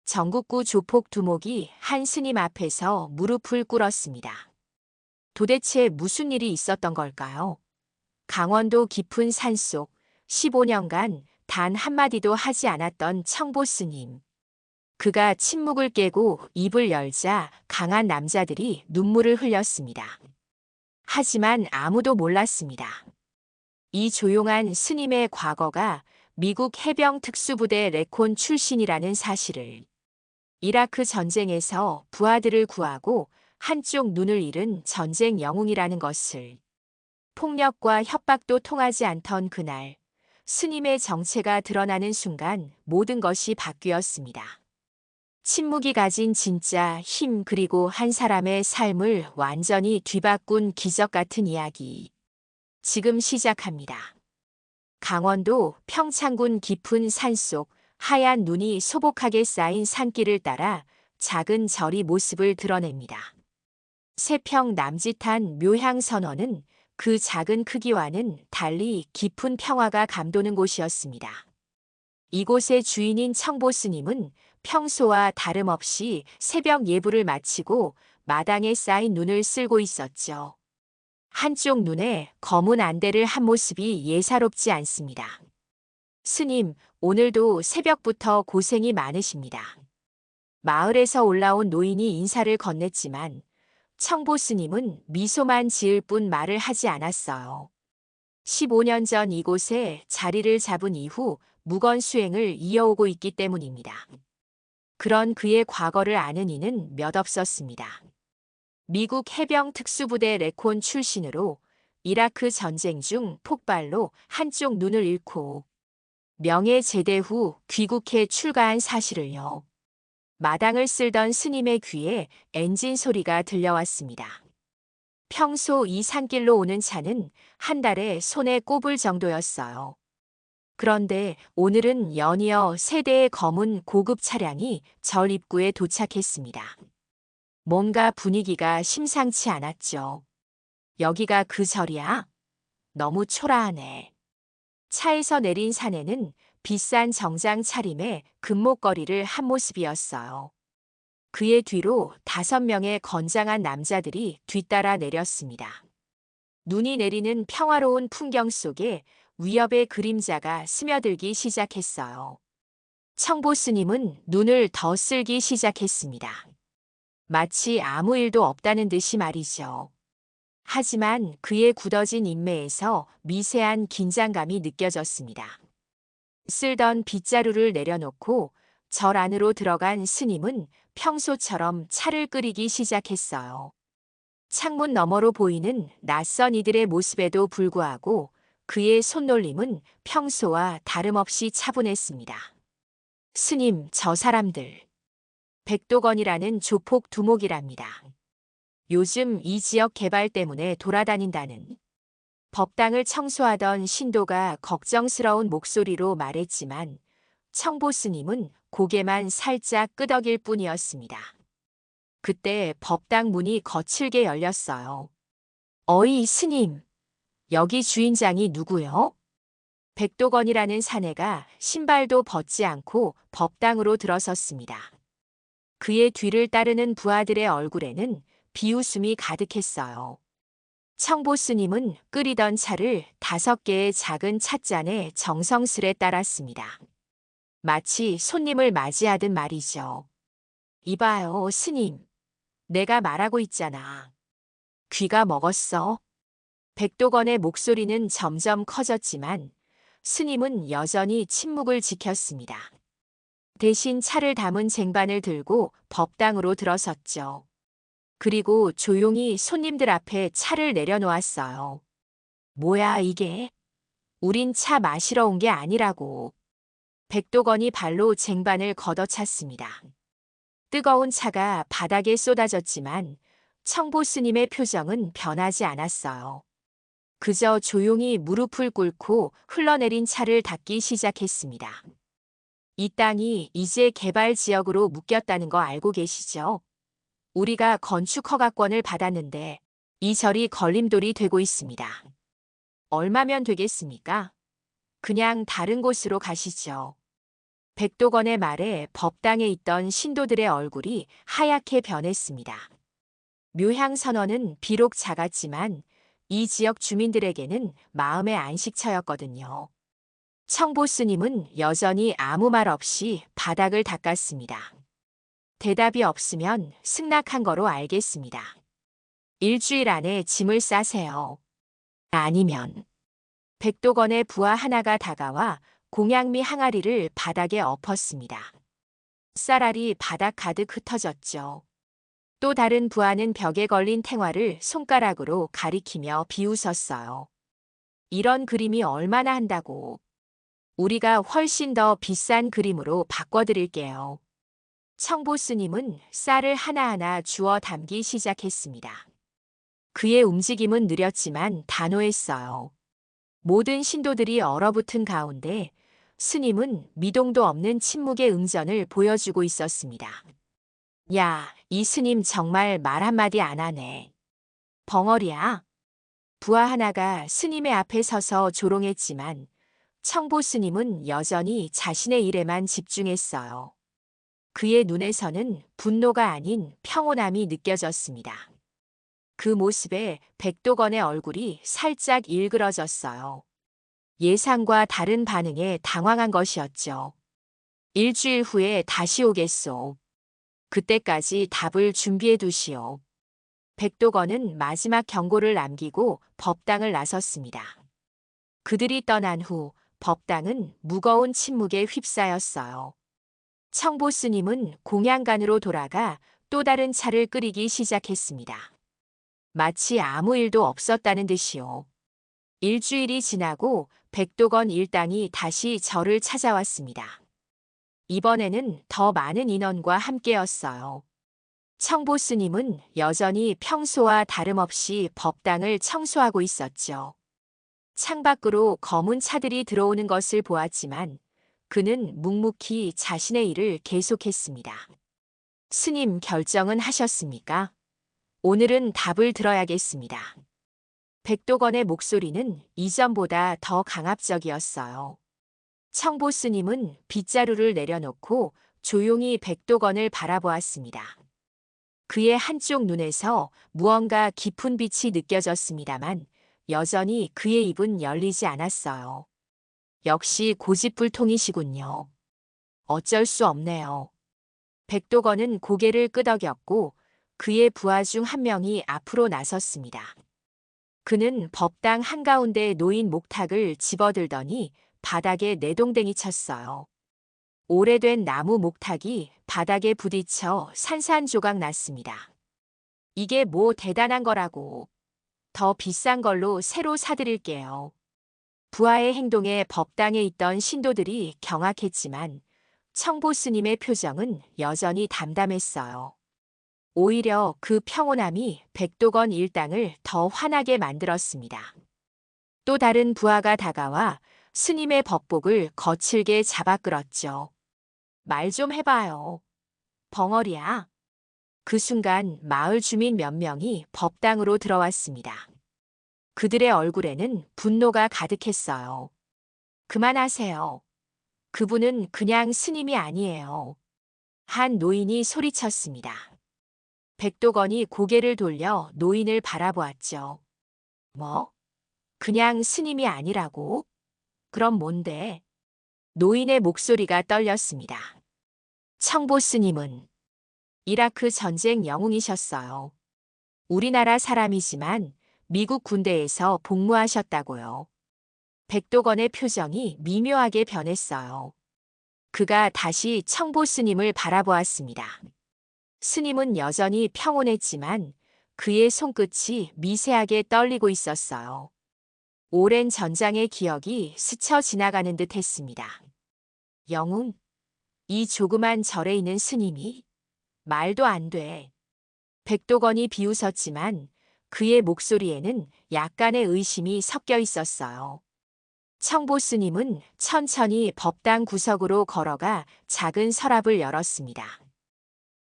전국구 조폭 두목이 한 스님 앞에서 무릎을 꿇었습니다. 도대체 무슨 일이 있었던 걸까요? 강원도 깊은 산속 15년간 단 한마디도 하지 않았던 청보 스님. 그가 침묵을 깨고 입을 열자 강한 남자들이 눈물을 흘렸습니다. 하지만 아무도 몰랐습니다. 이 조용한 스님의 과거가 미국 해병 특수부대 레콘 출신이라는 사실을, 이라크 전쟁에서 부하들을 구하고 한쪽 눈을 잃은 전쟁 영웅이라는 것을, 폭력과 협박도 통하지 않던 그날, 스님의 정체가 드러나는 순간 모든 것이 바뀌었습니다. 침묵이 가진 진짜 힘, 그리고 한 사람의 삶을 완전히 뒤바꾼 기적 같은 이야기. 지금 시작합니다. 강원도 평창군 깊은 산속 하얀 눈이 소복하게 쌓인 산길을 따라 작은 절이 모습을 드러냅니다. 세평 남짓한 묘향선원은 그 작은 크기와는 달리 깊은 평화가 감도는 곳이었습니다. 이곳의 주인인 청보 스님은 평소와 다름없이 새벽 예불을 마치고 마당에 쌓인 눈을 쓸고 있었죠. 한쪽 눈에 검은 안대를 한 모습이 예사롭지 않습니다. 스님, 오늘도 새벽부터 고생이 많으십니다. 마을에서 올라온 노인이 인사를 건넸지만 청보 스님은 미소만 지을 뿐 말을 하지 않았어요. 15년 전 이곳에 자리를 잡은 이후 묵언 수행을 이어오고 있기 때문입니다. 그런 그의 과거를 아는 이는 몇 없었습니다. 미국 해병 특수부대 레콘 출신으로 이라크 전쟁 중 폭발로 한쪽 눈을 잃고 명예 제대 후 귀국해 출가한 사실을요. 마당을 쓸던 스님의 귀에 엔진 소리가 들려왔습니다. 평소 이 산길로 오는 차는 한 달에 손에 꼽을 정도였어요. 그런데 오늘은 연이어 세 대의 검은 고급 차량이 절 입구에 도착했습니다. 뭔가 분위기가 심상치 않았죠. 여기가 그 절이야? 너무 초라하네. 차에서 내린 사내는 비싼 정장 차림에 금목걸이를 한 모습이었어요. 그의 뒤로 5명의 건장한 남자들이 뒤따라 내렸습니다. 눈이 내리는 평화로운 풍경 속에 위협의 그림자가 스며들기 시작했어요. 청보 스님은 눈을 더 쓸기 시작했습니다. 마치 아무 일도 없다는 듯이 말이죠. 하지만 그의 굳어진 인매에서 미세한 긴장감이 느껴졌습니다. 쓸던 빗자루를 내려놓고 절 안으로 들어간 스님은 평소처럼 차를 끓이기 시작했어요. 창문 너머로 보이는 낯선 이들의 모습에도 불구하고 그의 손놀림은 평소와 다름없이 차분했습니다. 스님, 저 사람들. 백도건이라는 조폭 두목이랍니다. 요즘 이 지역 개발 때문에 돌아다닌다는. 법당을 청소하던 신도가 걱정스러운 목소리로 말했지만 청보 스님은 고개만 살짝 끄덕일 뿐이었습니다. 그때 법당 문이 거칠게 열렸어요. 어이 스님, 여기 주인장이 누구요? 백도건이라는 사내가 신발도 벗지 않고 법당으로 들어섰습니다. 그의 뒤를 따르는 부하들의 얼굴에는 비웃음이 가득했어요. 청보 스님은 끓이던 차를 5개의 작은 찻잔에 정성스레 따랐습니다. 마치 손님을 맞이하듯 말이죠. 이봐요, 스님. 내가 말하고 있잖아. 귀가 먹었어? 백도건의 목소리는 점점 커졌지만 스님은 여전히 침묵을 지켰습니다. 대신 차를 담은 쟁반을 들고 법당으로 들어섰죠. 그리고 조용히 손님들 앞에 차를 내려놓았어요. 뭐야 이게? 우린 차 마시러 온 게 아니라고. 백도건이 발로 쟁반을 걷어찼습니다. 뜨거운 차가 바닥에 쏟아졌지만 청보 스님의 표정은 변하지 않았어요. 그저 조용히 무릎을 꿇고 흘러내린 차를 닦기 시작했습니다. 이 땅이 이제 개발 지역으로 묶였다는 거 알고 계시죠? 우리가 건축 허가권을 받았는데 이 절이 걸림돌이 되고 있습니다. 얼마면 되겠습니까? 그냥 다른 곳으로 가시죠. 백도건의 말에 법당에 있던 신도들의 얼굴이 하얗게 변했습니다. 묘향 선원은 비록 작았지만 이 지역 주민들에게는 마음의 안식처였거든요. 청보 스님은 여전히 아무 말 없이 바닥을 닦았습니다. 대답이 없으면 승낙한 거로 알겠습니다. 일주일 안에 짐을 싸세요. 아니면 백도건의 부하 하나가 다가와 공양미 항아리를 바닥에 엎었습니다. 쌀알이 바닥 가득 흩어졌죠. 또 다른 부하는 벽에 걸린 탱화를 손가락으로 가리키며 비웃었어요. 이런 그림이 얼마나 한다고. 우리가 훨씬 더 비싼 그림으로 바꿔드릴게요. 청보 스님은 쌀을 하나하나 주워 담기 시작했습니다. 그의 움직임은 느렸지만 단호했어요. 모든 신도들이 얼어붙은 가운데 스님은 미동도 없는 침묵의 응전을 보여주고 있었습니다. 야, 이 스님 정말 말 한마디 안 하네. 벙어리야. 부하 하나가 스님의 앞에 서서 조롱했지만 청보 스님은 여전히 자신의 일에만 집중했어요. 그의 눈에서는 분노가 아닌 평온함이 느껴졌습니다. 그 모습에 백도건의 얼굴이 살짝 일그러졌어요. 예상과 다른 반응에 당황한 것이었죠. 일주일 후에 다시 오겠소. 그때까지 답을 준비해 두시오. 백도건은 마지막 경고를 남기고 법당을 나섰습니다. 그들이 떠난 후 법당은 무거운 침묵에 휩싸였어요. 청보 스님은 공양간으로 돌아가 또 다른 차를 끓이기 시작했습니다. 마치 아무 일도 없었다는 듯이요. 일주일이 지나고 백도건 일당이 다시 절을 찾아왔습니다. 이번에는 더 많은 인원과 함께였어요. 청보 스님은 여전히 평소와 다름없이 법당을 청소하고 있었죠. 창밖으로 검은 차들이 들어오는 것을 보았지만 그는 묵묵히 자신의 일을 계속했습니다. 스님 결정은 하셨습니까? 오늘은 답을 들어야겠습니다. 백도건의 목소리는 이전보다 더 강압적이었어요. 청보 스님은 빗자루를 내려놓고 조용히 백도건을 바라보았습니다. 그의 한쪽 눈에서 무언가 깊은 빛이 느껴졌습니다만 여전히 그의 입은 열리지 않았어요. 역시 고집불통이시군요. 어쩔 수 없네요. 백도건은 고개를 끄덕였고 그의 부하 중 한 명이 앞으로 나섰습니다. 그는 법당 한가운데 놓인 목탁을 집어들더니 바닥에 내동댕이 쳤어요. 오래된 나무 목탁이 바닥에 부딪혀 산산조각 났습니다. 이게 뭐 대단한 거라고. 더 비싼 걸로 새로 사드릴게요. 부하의 행동에 법당에 있던 신도들이 경악했지만 청보 스님의 표정은 여전히 담담했어요. 오히려 그 평온함이 백도건 일당을 더 화나게 만들었습니다. 또 다른 부하가 다가와 스님의 법복을 거칠게 잡아 끌었죠. 말 좀 해봐요. 벙어리야. 그 순간 마을 주민 몇 명이 법당으로 들어왔습니다. 그들의 얼굴에는 분노가 가득했어요. 그만하세요. 그분은 그냥 스님이 아니에요. 한 노인이 소리쳤습니다. 백도건이 고개를 돌려 노인을 바라보았죠. 뭐? 그냥 스님이 아니라고? 그럼 뭔데? 노인의 목소리가 떨렸습니다. 청보 스님은 이라크 전쟁 영웅이셨어요. 우리나라 사람이지만 미국 군대에서 복무하셨다고요. 백도건의 표정이 미묘하게 변했어요. 그가 다시 청보 스님을 바라보았습니다. 스님은 여전히 평온했지만 그의 손끝이 미세하게 떨리고 있었어요. 오랜 전장의 기억이 스쳐 지나가는 듯 했습니다. 영웅, 이 조그만 절에 있는 스님이? 말도 안 돼. 백도건이 비웃었지만 그의 목소리에는 약간의 의심이 섞여 있었어요. 청보 스님은 천천히 법당 구석으로 걸어가 작은 서랍을 열었습니다.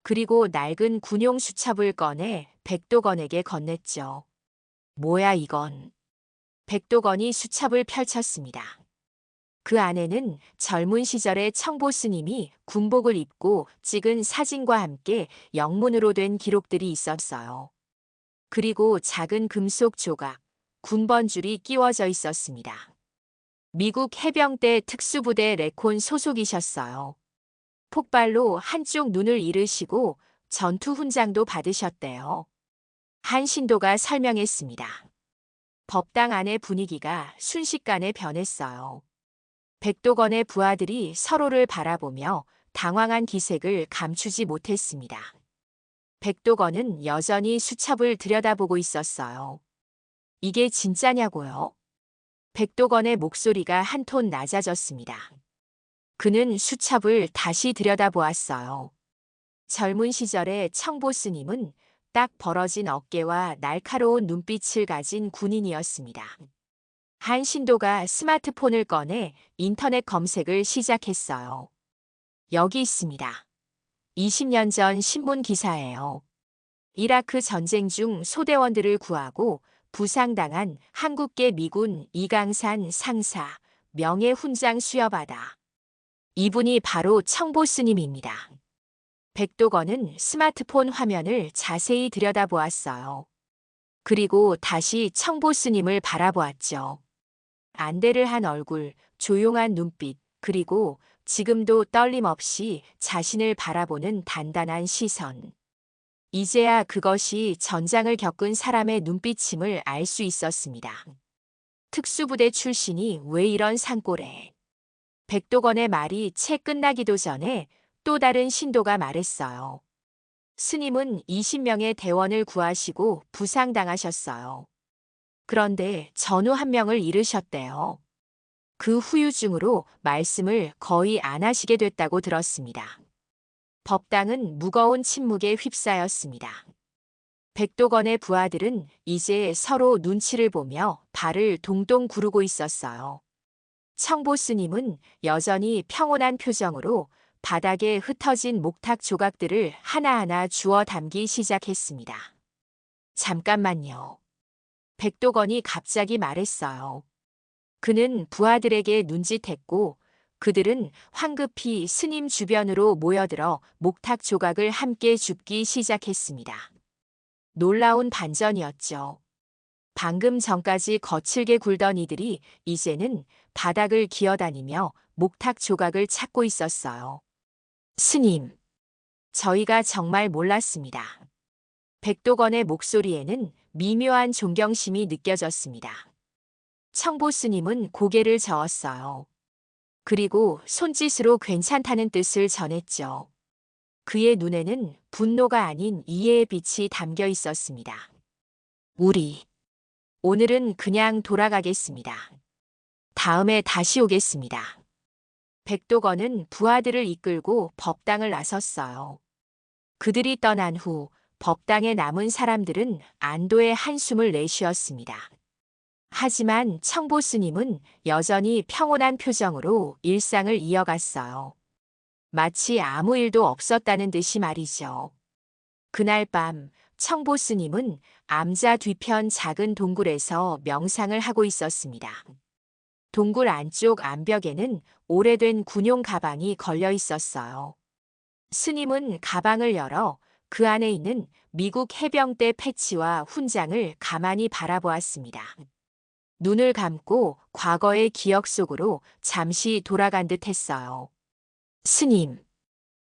그리고 낡은 군용 수첩을 꺼내 백도건에게 건넸죠. 뭐야 이건? 백도건이 수첩을 펼쳤습니다. 그 안에는 젊은 시절의 청보 스님이 군복을 입고 찍은 사진과 함께 영문으로 된 기록들이 있었어요. 그리고 작은 금속 조각, 군번줄이 끼워져 있었습니다. 미국 해병대 특수부대 레콘 소속이셨어요. 폭발로 한쪽 눈을 잃으시고 전투 훈장도 받으셨대요. 한 신도가 설명했습니다. 법당 안의 분위기가 순식간에 변했어요. 백도건의 부하들이 서로를 바라보며 당황한 기색을 감추지 못했습니다. 백도건은 여전히 수첩을 들여다보고 있었어요. 이게 진짜냐고요? 백도건의 목소리가 한 톤 낮아졌습니다. 그는 수첩을 다시 들여다보았어요. 젊은 시절의 청보 스님은 딱 벌어진 어깨와 날카로운 눈빛을 가진 군인이었습니다. 한 신도가 스마트폰을 꺼내 인터넷 검색을 시작했어요. 여기 있습니다. 20년 전 신문 기사예요. 이라크 전쟁 중 소대원들을 구하고 부상당한 한국계 미군 이강산 상사 명예훈장 수여받아. 이분이 바로 청보 스님입니다. 백도건은 스마트폰 화면을 자세히 들여다보았어요. 그리고 다시 청보 스님을 바라보았죠. 안대를 한 얼굴, 조용한 눈빛, 그리고 지금도 떨림 없이 자신을 바라보는 단단한 시선. 이제야 그것이 전장을 겪은 사람의 눈빛임을 알 수 있었습니다. 특수부대 출신이 왜 이런 산골에? 백도건의 말이 채 끝나기도 전에 또 다른 신도가 말했어요. 스님은 20명의 대원을 구하시고 부상당하셨어요. 그런데 전우 한 명을 잃으셨대요. 그 후유증으로 말씀을 거의 안 하시게 됐다고 들었습니다. 법당은 무거운 침묵에 휩싸였습니다. 백도건의 부하들은 이제 서로 눈치를 보며 발을 동동 구르고 있었어요. 청보 스님은 여전히 평온한 표정으로 바닥에 흩어진 목탁 조각들을 하나하나 주워 담기 시작했습니다. 잠깐만요. 백도건이 갑자기 말했어요. 그는 부하들에게 눈짓했고 그들은 황급히 스님 주변으로 모여들어 목탁 조각을 함께 줍기 시작했습니다. 놀라운 반전이었죠. 방금 전까지 거칠게 굴던 이들이 이제는 바닥을 기어다니며 목탁 조각을 찾고 있었어요. 스님, 저희가 정말 몰랐습니다. 백도건의 목소리에는 미묘한 존경심이 느껴졌습니다. 청보 스님은 고개를 저었어요. 그리고 손짓으로 괜찮다는 뜻을 전했죠. 그의 눈에는 분노가 아닌 이해의 빛이 담겨 있었습니다. 오늘은 그냥 돌아가겠습니다. 다음에 다시 오겠습니다. 백도건은 부하들을 이끌고 법당을 나섰어요. 그들이 떠난 후 법당에 남은 사람들은 안도의 한숨을 내쉬었습니다. 하지만 청보 스님은 여전히 평온한 표정으로 일상을 이어갔어요. 마치 아무 일도 없었다는 듯이 말이죠. 그날 밤 청보 스님은 암자 뒤편 작은 동굴에서 명상을 하고 있었습니다. 동굴 안쪽 암벽에는 오래된 군용 가방이 걸려 있었어요. 스님은 가방을 열어 그 안에 있는 미국 해병대 패치와 훈장을 가만히 바라보았습니다. 눈을 감고 과거의 기억 속으로 잠시 돌아간 듯 했어요. 스님.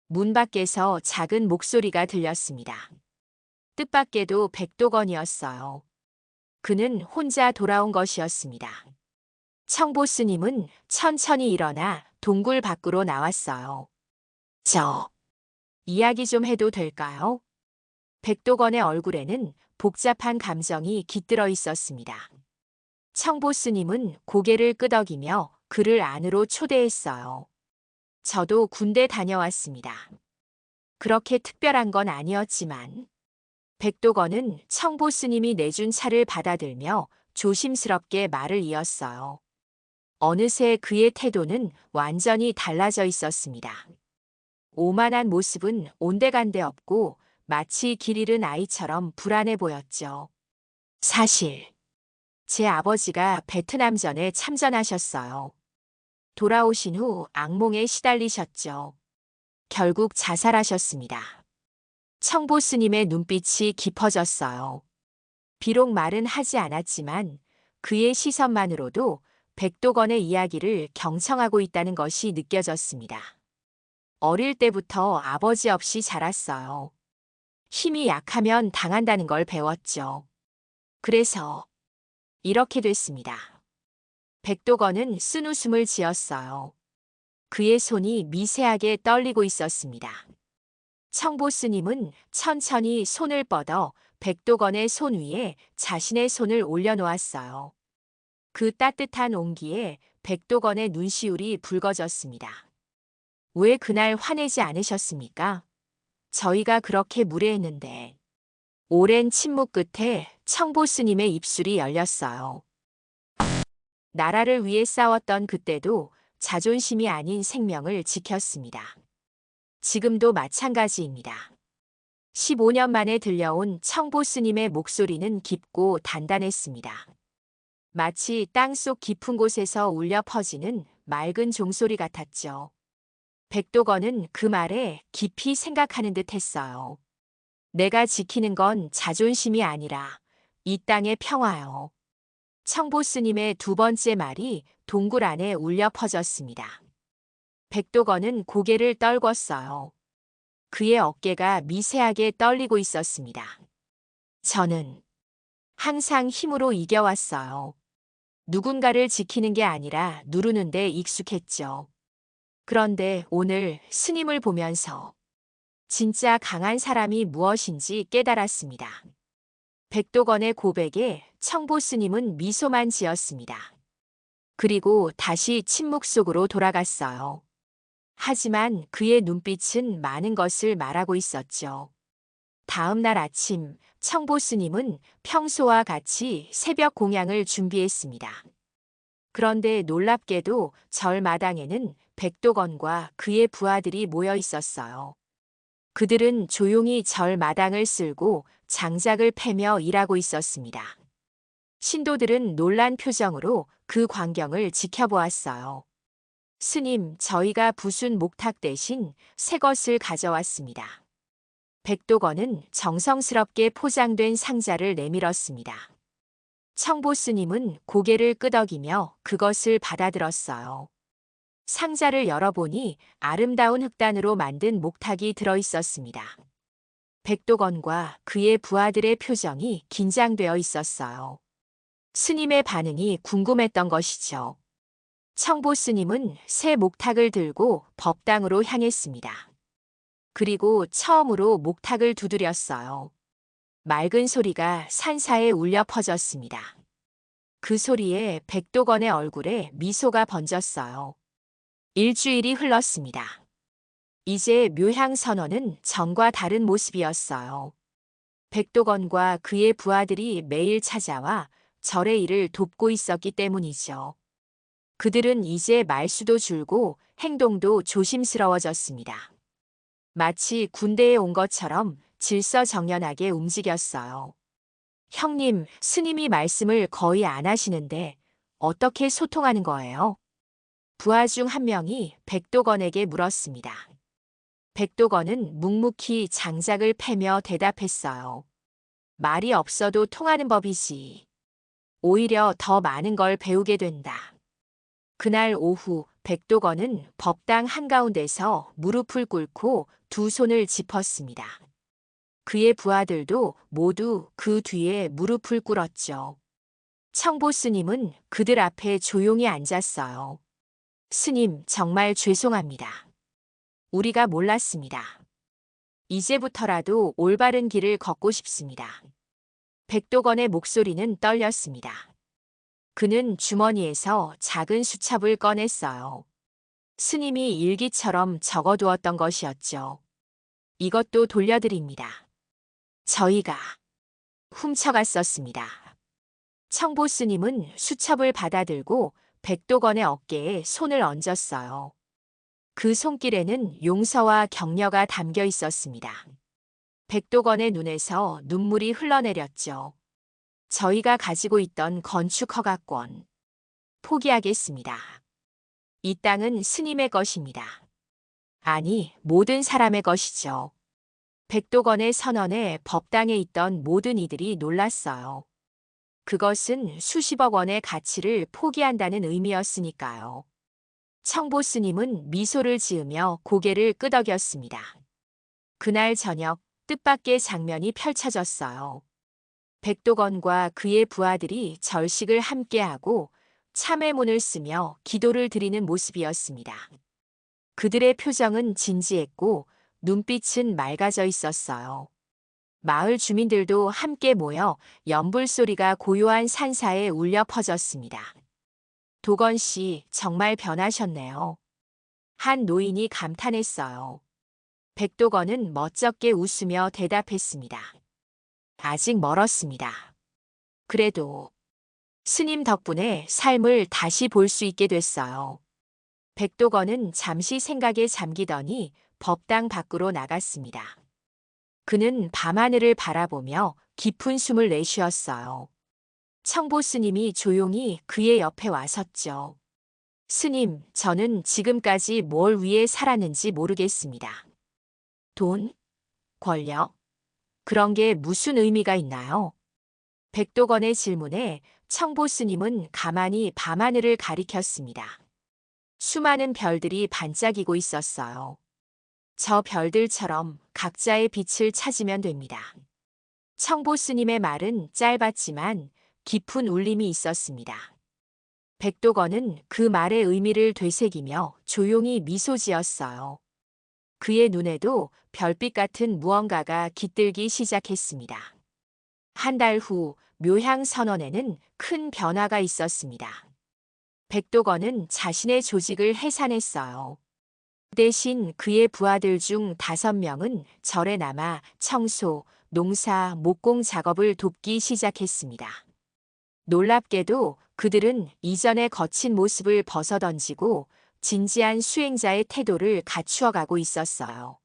문 밖에서 작은 목소리가 들렸습니다. 뜻밖에도 백도건이었어요. 그는 혼자 돌아온 것이었습니다. 청보 스님은 천천히 일어나 동굴 밖으로 나왔어요. 이야기 좀 해도 될까요? 백도건의 얼굴에는 복잡한 감정이 깃들어 있었습니다. 청보 스님은 고개를 끄덕이며 그를 안으로 초대했어요. 저도 군대 다녀왔습니다. 그렇게 특별한 건 아니었지만 백도건은 청보 스님이 내준 차를 받아들며 조심스럽게 말을 이었어요. 어느새 그의 태도는 완전히 달라져 있었습니다. 오만한 모습은 온데간데 없고 마치 길 잃은 아이처럼 불안해 보였죠. 사실 제 아버지가 베트남전에 참전하셨어요. 돌아오신 후 악몽에 시달리셨죠. 결국 자살하셨습니다. 청보 스님의 눈빛이 깊어졌어요. 비록 말은 하지 않았지만 그의 시선만으로도 백도건의 이야기를 경청하고 있다는 것이 느껴졌습니다. 어릴 때부터 아버지 없이 자랐어요. 힘이 약하면 당한다는 걸 배웠죠. 그래서 이렇게 됐습니다. 백도건은 쓴웃음을 지었어요. 그의 손이 미세하게 떨리고 있었습니다. 청보 스님은 천천히 손을 뻗어 백도건의 손 위에 자신의 손을 올려놓았어요. 그 따뜻한 온기에 백도건의 눈시울이 붉어졌습니다. 왜 그날 화내지 않으셨습니까? 저희가 그렇게 무례했는데. 오랜 침묵 끝에 청보 스님의 입술이 열렸어요. 나라를 위해 싸웠던 그때도 자존심이 아닌 생명을 지켰습니다. 지금도 마찬가지입니다. 15년 만에 들려온 청보 스님의 목소리는 깊고 단단했습니다. 마치 땅속 깊은 곳에서 울려 퍼지는 맑은 종소리 같았죠. 백도건은 그 말에 깊이 생각하는 듯 했어요. 내가 지키는 건 자존심이 아니라 이 땅의 평화요. 청보 스님의 두 번째 말이 동굴 안에 울려 퍼졌습니다. 백도건은 고개를 떨궜어요. 그의 어깨가 미세하게 떨리고 있었습니다. 저는 항상 힘으로 이겨왔어요. 누군가를 지키는 게 아니라 누르는 데 익숙했죠. 그런데 오늘 스님을 보면서 진짜 강한 사람이 무엇인지 깨달았습니다. 백도건의 고백에 청보 스님은 미소만 지었습니다. 그리고 다시 침묵 속으로 돌아갔어요. 하지만 그의 눈빛은 많은 것을 말하고 있었죠. 다음 날 아침, 청보 스님은 평소와 같이 새벽 공양을 준비했습니다. 그런데 놀랍게도 절 마당에는 백도건과 그의 부하들이 모여 있었어요. 그들은 조용히 절 마당을 쓸고 장작을 패며 일하고 있었습니다. 신도들은 놀란 표정으로 그 광경을 지켜보았어요. 스님, 저희가 부순 목탁 대신 새 것을 가져왔습니다. 백도건은 정성스럽게 포장된 상자를 내밀었습니다. 청보 스님은 고개를 끄덕이며 그것을 받아들었어요. 상자를 열어보니 아름다운 흙단으로 만든 목탁이 들어있었습니다. 백도건과 그의 부하들의 표정이 긴장되어 있었어요. 스님의 반응이 궁금했던 것이죠. 청보 스님은 새 목탁을 들고 법당으로 향했습니다. 그리고 처음으로 목탁을 두드렸어요. 맑은 소리가 산사에 울려 퍼졌습니다. 그 소리에 백도건의 얼굴에 미소가 번졌어요. 일주일이 흘렀습니다. 이제 묘향 선원은 전과 다른 모습이었어요. 백도건과 그의 부하들이 매일 찾아와 절의 일을 돕고 있었기 때문이죠. 그들은 이제 말수도 줄고 행동도 조심스러워졌습니다. 마치 군대에 온 것처럼 질서정연하게 움직였어요. 형님, 스님이 말씀을 거의 안 하시는데 어떻게 소통하는 거예요? 부하 중 한 명이 백도건에게 물었습니다. 백도건은 묵묵히 장작을 패며 대답했어요. 말이 없어도 통하는 법이지. 오히려 더 많은 걸 배우게 된다. 그날 오후 백도건은 법당 한가운데서 무릎을 꿇고 두 손을 짚었습니다. 그의 부하들도 모두 그 뒤에 무릎을 꿇었죠. 청보 스님은 그들 앞에 조용히 앉았어요. 스님, 정말 죄송합니다. 우리가 몰랐습니다. 이제부터라도 올바른 길을 걷고 싶습니다. 백도건의 목소리는 떨렸습니다. 그는 주머니에서 작은 수첩을 꺼냈어요. 스님이 일기처럼 적어두었던 것이었죠. 이것도 돌려드립니다. 저희가 훔쳐갔었습니다. 청보 스님은 수첩을 받아들고 백도건의 어깨에 손을 얹었어요. 그 손길에는 용서와 격려가 담겨 있었습니다. 백도건의 눈에서 눈물이 흘러내렸죠. 저희가 가지고 있던 건축 허가권 포기하겠습니다. 이 땅은 스님의 것입니다. 아니, 모든 사람의 것이죠. 백도건의 선언에 법당에 있던 모든 이들이 놀랐어요. 그것은 수십억 원의 가치를 포기한다는 의미였으니까요. 청보 스님은 미소를 지으며 고개를 끄덕였습니다. 그날 저녁 뜻밖의 장면이 펼쳐졌어요. 백도건과 그의 부하들이 절식을 함께하고 참회문을 쓰며 기도를 드리는 모습이었습니다. 그들의 표정은 진지했고 눈빛은 맑아져 있었어요. 마을 주민들도 함께 모여 연불 소리가 고요한 산사에 울려 퍼졌습니다. 도건 씨, 정말 변하셨네요. 한 노인이 감탄했어요. 백도건은 멋쩍게 웃으며 대답했습니다. 아직 멀었습니다. 그래도 스님 덕분에 삶을 다시 볼 수 있게 됐어요. 백도건은 잠시 생각에 잠기더니 법당 밖으로 나갔습니다. 그는 밤하늘을 바라보며 깊은 숨을 내쉬었어요. 청보 스님이 조용히 그의 옆에 와섰죠. 스님, 저는 지금까지 뭘 위해 살았는지 모르겠습니다. 돈? 권력? 그런 게 무슨 의미가 있나요? 백도건의 질문에 청보 스님은 가만히 밤하늘을 가리켰습니다. 수많은 별들이 반짝이고 있었어요. 저 별들처럼 각자의 빛을 찾으면 됩니다. 청보 스님의 말은 짧았지만 깊은 울림이 있었습니다. 백도건은 그 말의 의미를 되새기며 조용히 미소 지었어요. 그의 눈에도 별빛 같은 무언가가 깃들기 시작했습니다. 한 달 후 묘향 선원에는 큰 변화가 있었습니다. 백도건은 자신의 조직을 해산했어요. 대신 그의 부하들 중 5명은 절에 남아 청소, 농사, 목공 작업을 돕기 시작했습니다. 놀랍게도 그들은 이전의 거친 모습을 벗어던지고 진지한 수행자의 태도를 갖추어 가고 있었어요.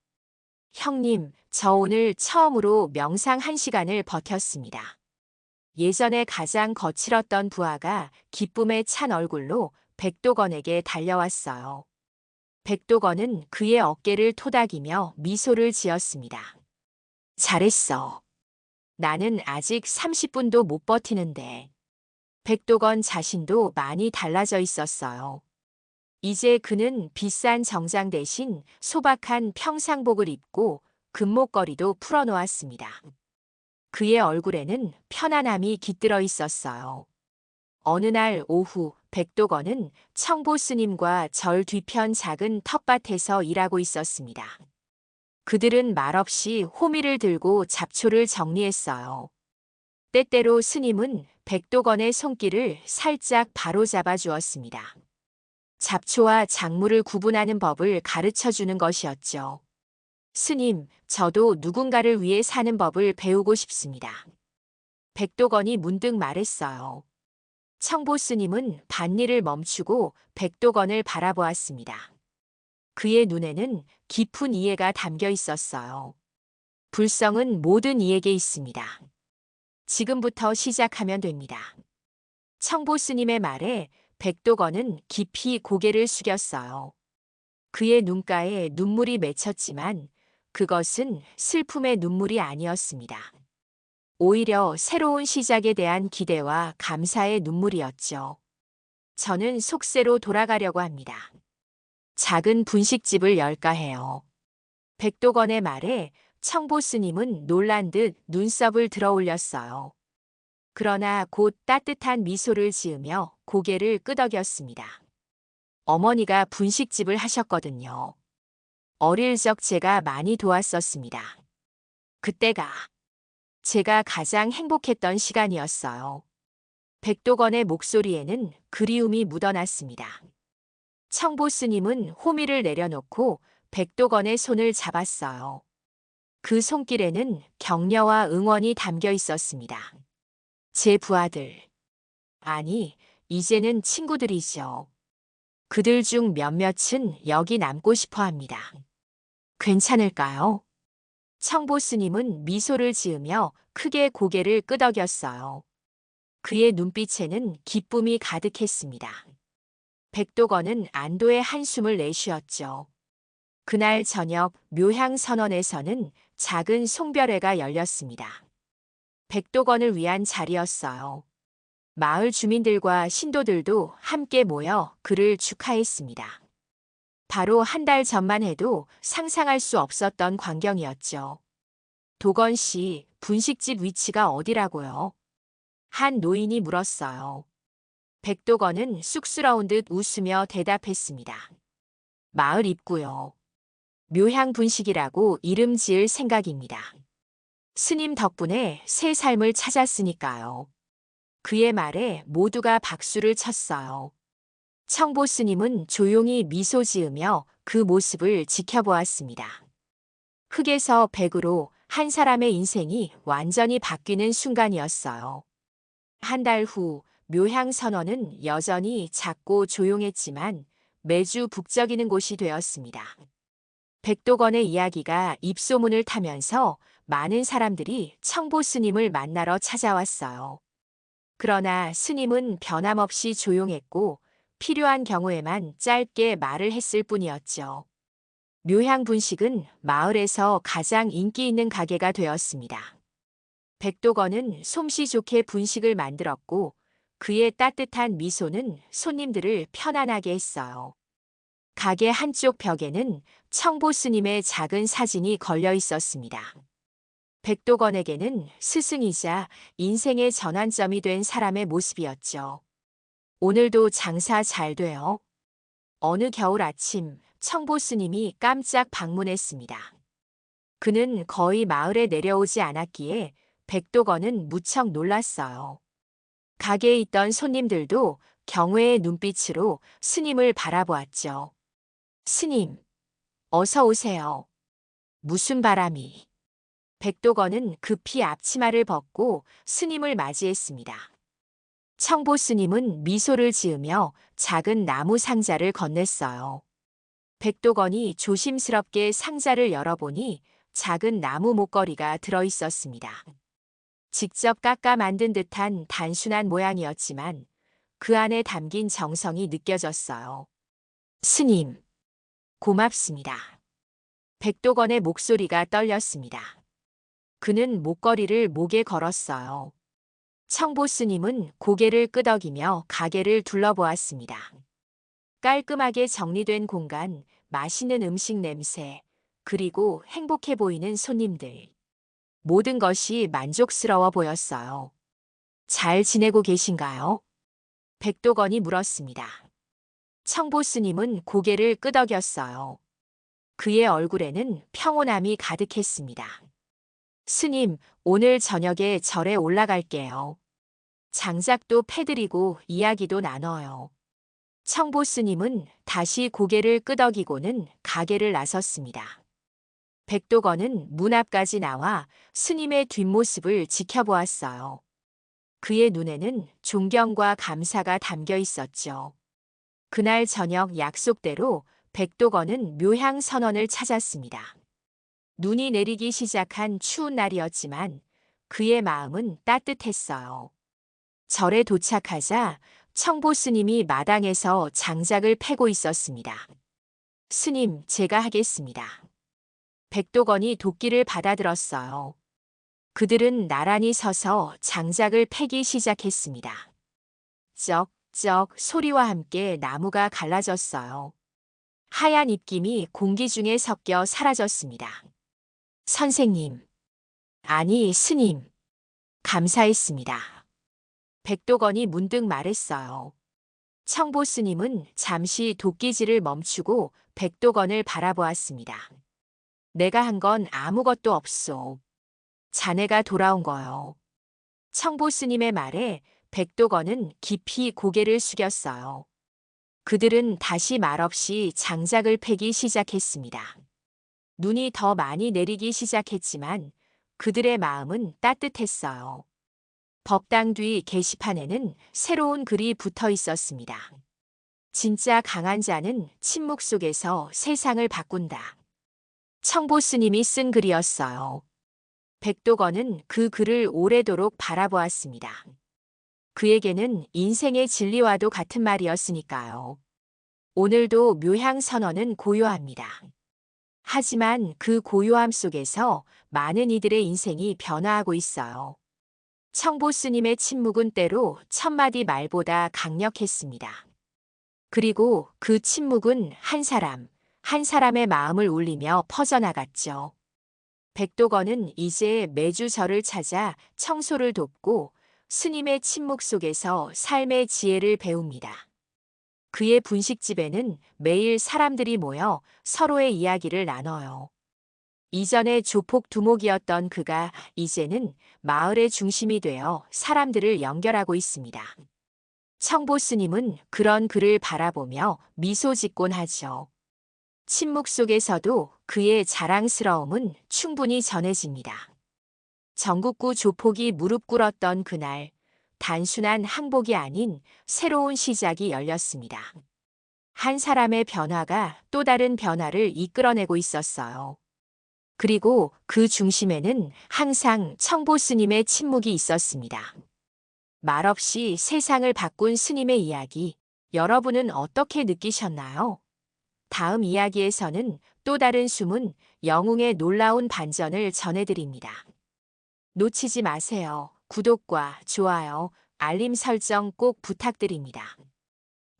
형님, 저 오늘 처음으로 명상 1시간을 버텼습니다. 예전에 가장 거칠었던 부하가 기쁨에 찬 얼굴로 백도건에게 달려왔어요. 백도건은 그의 어깨를 토닥이며 미소를 지었습니다. 잘했어. 나는 아직 30분도 못 버티는데. 백도건 자신도 많이 달라져 있었어요. 이제 그는 비싼 정장 대신 소박한 평상복을 입고 금목걸이도 풀어놓았습니다. 그의 얼굴에는 편안함이 깃들어 있었어요. 어느 날 오후 백도건은 청보 스님과 절 뒤편 작은 텃밭에서 일하고 있었습니다. 그들은 말없이 호미를 들고 잡초를 정리했어요. 때때로 스님은 백도건의 손길을 살짝 바로잡아 주었습니다. 잡초와 작물을 구분하는 법을 가르쳐 주는 것이었죠. 스님, 저도 누군가를 위해 사는 법을 배우고 싶습니다. 백도건이 문득 말했어요. 청보 스님은 밭일을 멈추고 백도건을 바라보았습니다. 그의 눈에는 깊은 이해가 담겨 있었어요. 불성은 모든 이에게 있습니다. 지금부터 시작하면 됩니다. 청보 스님의 말에 백도건은 깊이 고개를 숙였어요. 그의 눈가에 눈물이 맺혔지만 그것은 슬픔의 눈물이 아니었습니다. 오히려 새로운 시작에 대한 기대와 감사의 눈물이었죠. 저는 속세로 돌아가려고 합니다. 작은 분식집을 열까 해요. 백도건의 말에 청보 스님은 놀란 듯 눈썹을 들어 올렸어요. 그러나 곧 따뜻한 미소를 지으며 고개를 끄덕였습니다. 어머니가 분식집을 하셨거든요. 어릴 적 제가 많이 도왔었습니다. 그때가 제가 가장 행복했던 시간이었어요. 백도건의 목소리에는 그리움이 묻어났습니다. 청보 스님은 호미를 내려놓고 백도건의 손을 잡았어요. 그 손길에는 격려와 응원이 담겨 있었습니다. 제 부하들. 아니, 이제는 친구들이죠. 그들 중 몇몇은 여기 남고 싶어 합니다. 괜찮을까요? 청보 스님은 미소를 지으며 크게 고개를 끄덕였어요. 그의 눈빛에는 기쁨이 가득했습니다. 백도건은 안도의 한숨을 내쉬었죠. 그날 저녁 묘향선원에서는 작은 송별회가 열렸습니다. 백도건을 위한 자리였어요. 마을 주민들과 신도들도 함께 모여 그를 축하했습니다. 바로 한 달 전만 해도 상상할 수 없었던 광경이었죠. 도건 씨, 분식집 위치가 어디라고요? 한 노인이 물었어요. 백도건은 쑥스러운 듯 웃으며 대답했습니다. 마을 입구요. 묘향 분식이라고 이름 지을 생각입니다. 스님 덕분에 새 삶을 찾았으니까요. 그의 말에 모두가 박수를 쳤어요. 청보 스님은 조용히 미소 지으며 그 모습을 지켜보았습니다. 흙에서 백으로 한 사람의 인생이 완전히 바뀌는 순간이었어요. 한 달 후 묘향 선원은 여전히 작고 조용했지만 매주 북적이는 곳이 되었습니다. 백도건의 이야기가 입소문을 타면서 많은 사람들이 청보 스님을 만나러 찾아왔어요. 그러나 스님은 변함없이 조용했고 필요한 경우에만 짧게 말을 했을 뿐이었죠. 묘향 분식은 마을에서 가장 인기 있는 가게가 되었습니다. 백도건은 솜씨 좋게 분식을 만들었고 그의 따뜻한 미소는 손님들을 편안하게 했어요. 가게 한쪽 벽에는 청보 스님의 작은 사진이 걸려 있었습니다. 백도건에게는 스승이자 인생의 전환점이 된 사람의 모습이었죠. 오늘도 장사 잘 돼요. 어느 겨울 아침 청보 스님이 깜짝 방문했습니다. 그는 거의 마을에 내려오지 않았기에 백도건은 무척 놀랐어요. 가게에 있던 손님들도 경외의 눈빛으로 스님을 바라보았죠. 스님, 어서 오세요. 무슨 바람이? 백도건은 급히 앞치마를 벗고 스님을 맞이했습니다. 청보 스님은 미소를 지으며 작은 나무 상자를 건넸어요. 백도건이 조심스럽게 상자를 열어보니 작은 나무 목걸이가 들어 있었습니다. 직접 깎아 만든 듯한 단순한 모양이었지만 그 안에 담긴 정성이 느껴졌어요. 스님, 고맙습니다. 백도건의 목소리가 떨렸습니다. 그는 목걸이를 목에 걸었어요. 청보 스님은 고개를 끄덕이며 가게를 둘러보았습니다. 깔끔하게 정리된 공간, 맛있는 음식 냄새, 그리고 행복해 보이는 손님들. 모든 것이 만족스러워 보였어요. 잘 지내고 계신가요? 백도건이 물었습니다. 청보 스님은 고개를 끄덕였어요. 그의 얼굴에는 평온함이 가득했습니다. 스님, 오늘 저녁에 절에 올라갈게요. 장작도 패드리고 이야기도 나눠요. 청보 스님은 다시 고개를 끄덕이고는 가게를 나섰습니다. 백도건은 문 앞까지 나와 스님의 뒷모습을 지켜보았어요. 그의 눈에는 존경과 감사가 담겨 있었죠. 그날 저녁 약속대로 백도건은 묘향 선원을 찾았습니다. 눈이 내리기 시작한 추운 날이었지만 그의 마음은 따뜻했어요. 절에 도착하자 청보 스님이 마당에서 장작을 패고 있었습니다. 스님, 제가 하겠습니다. 백도건이 도끼를 받아들었어요. 그들은 나란히 서서 장작을 패기 시작했습니다. 쩍쩍 소리와 함께 나무가 갈라졌어요. 하얀 입김이 공기 중에 섞여 사라졌습니다. 선생님, 아니 스님, 감사했습니다. 백도건이 문득 말했어요. 청보 스님은 잠시 도끼질을 멈추고 백도건을 바라보았습니다. 내가 한 건 아무것도 없소. 자네가 돌아온 거요. 청보 스님의 말에 백도건은 깊이 고개를 숙였어요. 그들은 다시 말없이 장작을 패기 시작했습니다. 눈이 더 많이 내리기 시작했지만 그들의 마음은 따뜻했어요. 법당 뒤 게시판에는 새로운 글이 붙어 있었습니다. 진짜 강한 자는 침묵 속에서 세상을 바꾼다. 청보 스님이 쓴 글이었어요. 백도건은 그 글을 오래도록 바라보았습니다. 그에게는 인생의 진리와도 같은 말이었으니까요. 오늘도 묘향 선언은 고요합니다. 하지만 그 고요함 속에서 많은 이들의 인생이 변화하고 있어요. 청보 스님의 침묵은 때로 천마디 말보다 강력했습니다. 그리고 그 침묵은 한 사람의 마음을 울리며 퍼져나갔죠. 백도건은 이제 매주 절을 찾아 청소를 돕고 스님의 침묵 속에서 삶의 지혜를 배웁니다. 그의 분식집에는 매일 사람들이 모여 서로의 이야기를 나눠요. 이전에 조폭 두목이었던 그가 이제는 마을의 중심이 되어 사람들을 연결하고 있습니다. 청보 스님은 그런 그를 바라보며 미소 짓곤 하죠. 침묵 속에서도 그의 자랑스러움은 충분히 전해집니다. 전국구 조폭이 무릎 꿇었던 그날, 단순한 항복이 아닌 새로운 시작이 열렸습니다. 한 사람의 변화가 또 다른 변화를 이끌어내고 있었어요. 그리고 그 중심에는 항상 청보 스님의 침묵이 있었습니다. 말없이 세상을 바꾼 스님의 이야기, 여러분은 어떻게 느끼셨나요? 다음 이야기에서는 또 다른 숨은 영웅의 놀라운 반전을 전해드립니다. 놓치지 마세요. 구독과 좋아요, 알림 설정 꼭 부탁드립니다.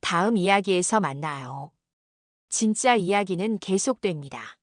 다음 이야기에서 만나요. 진짜 이야기는 계속됩니다.